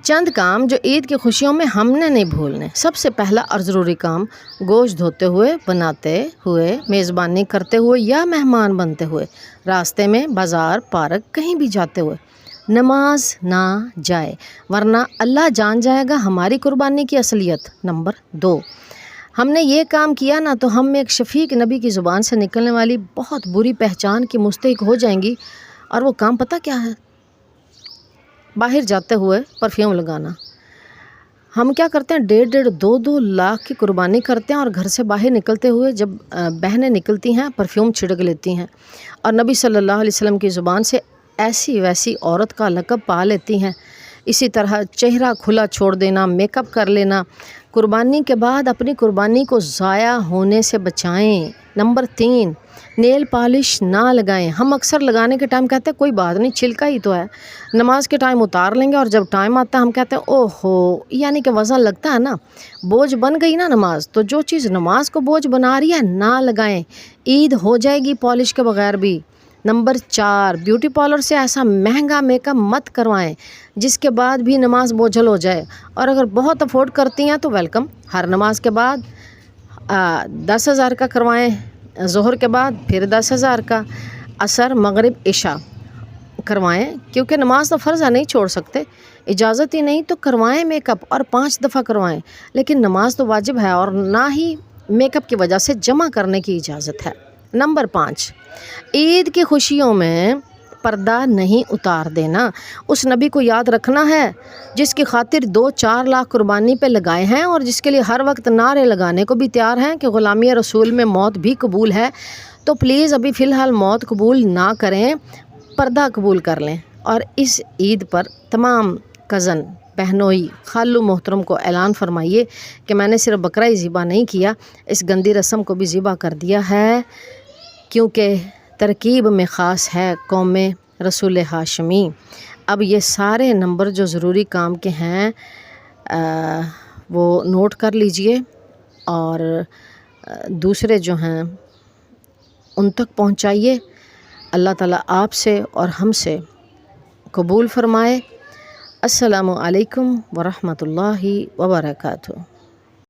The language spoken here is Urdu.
چند کام جو عید کی خوشیوں میں ہم نے نہیں بھولنے۔ سب سے پہلا اور ضروری کام گوشت دھوتے ہوئے، بناتے ہوئے، میزبانی کرتے ہوئے یا مہمان بنتے ہوئے، راستے میں، بازار، پارک، کہیں بھی جاتے ہوئے نماز نہ جائے، ورنہ اللہ جان جائے گا ہماری قربانی کی اصلیت۔ نمبر 2، ہم نے یہ کام کیا نا تو ہم ایک شفیق نبی کی زبان سے نکلنے والی بہت بری پہچان کی مستحق ہو جائیں گی، اور وہ کام پتہ کیا ہے؟ باہر جاتے ہوئے پرفیوم لگانا۔ ہم کیا کرتے ہیں، 1.5-2 لاکھ کی قربانی کرتے ہیں اور گھر سے باہر نکلتے ہوئے جب بہنیں نکلتی ہیں پرفیوم چھڑک لیتی ہیں اور نبی صلی اللہ علیہ وسلم کی زبان سے ایسی ویسی عورت کا لقب پا لیتی ہیں۔ اسی طرح چہرہ کھلا چھوڑ دینا، میک اپ کر لینا۔ قربانی کے بعد اپنی قربانی کو ضائع ہونے سے بچائیں۔ نمبر 3، نیل پالش نہ لگائیں۔ ہم اکثر لگانے کے ٹائم کہتے ہیں کوئی بات نہیں، چھلکا ہی تو ہے، نماز کے ٹائم اتار لیں گے، اور جب ٹائم آتا ہے ہم کہتے ہیں اوہ ہو، یعنی کہ وزن لگتا ہے نا، بوجھ بن گئی نا نماز۔ تو جو چیز نماز کو بوجھ بنا رہی ہے نہ لگائیں، عید ہو جائے گی پالش کے بغیر بھی۔ نمبر 4، بیوٹی پارلر سے ایسا مہنگا میک اپ مت کروائیں جس کے بعد بھی نماز بوجھل ہو جائے، اور اگر بہت افورڈ کرتی ہیں تو ویلکم، ہر نماز کے بعد 10,000 کا کروائیں، ظہر کے بعد پھر 10,000 کا، عصر، مغرب، عشاء کروائیں، کیونکہ نماز تو فرض ہے، نہیں چھوڑ سکتے، اجازت ہی نہیں تو کروائیں میک اپ، اور 5 دفعہ کروائیں، لیکن نماز تو واجب ہے اور نہ ہی میک اپ کی وجہ سے جمع کرنے کی اجازت ہے۔ نمبر 5، عید کی خوشیوں میں پردہ نہیں اتار دینا۔ اس نبی کو یاد رکھنا ہے جس کی خاطر 2-4 لاکھ قربانی پہ لگائے ہیں اور جس کے لیے ہر وقت نعرے لگانے کو بھی تیار ہیں کہ غلامی رسول میں موت بھی قبول ہے۔ تو پلیز ابھی فی الحال موت قبول نہ کریں، پردہ قبول کر لیں، اور اس عید پر تمام کزن، بہنوئی، خالو محترم کو اعلان فرمائیے کہ میں نے صرف بکرا ہی ذبح نہیں کیا، اس گندی رسم کو بھی ذبح کر دیا ہے، کیونکہ ترکیب میں خاص ہے قوم رسول ہاشمی۔ اب یہ سارے نمبر جو ضروری کام کے ہیں وہ نوٹ کر لیجئے، اور دوسرے جو ہیں ان تک پہنچائیے۔ اللہ تعالیٰ آپ سے اور ہم سے قبول فرمائے۔ السلام علیکم ورحمۃ اللہ وبرکاتہ۔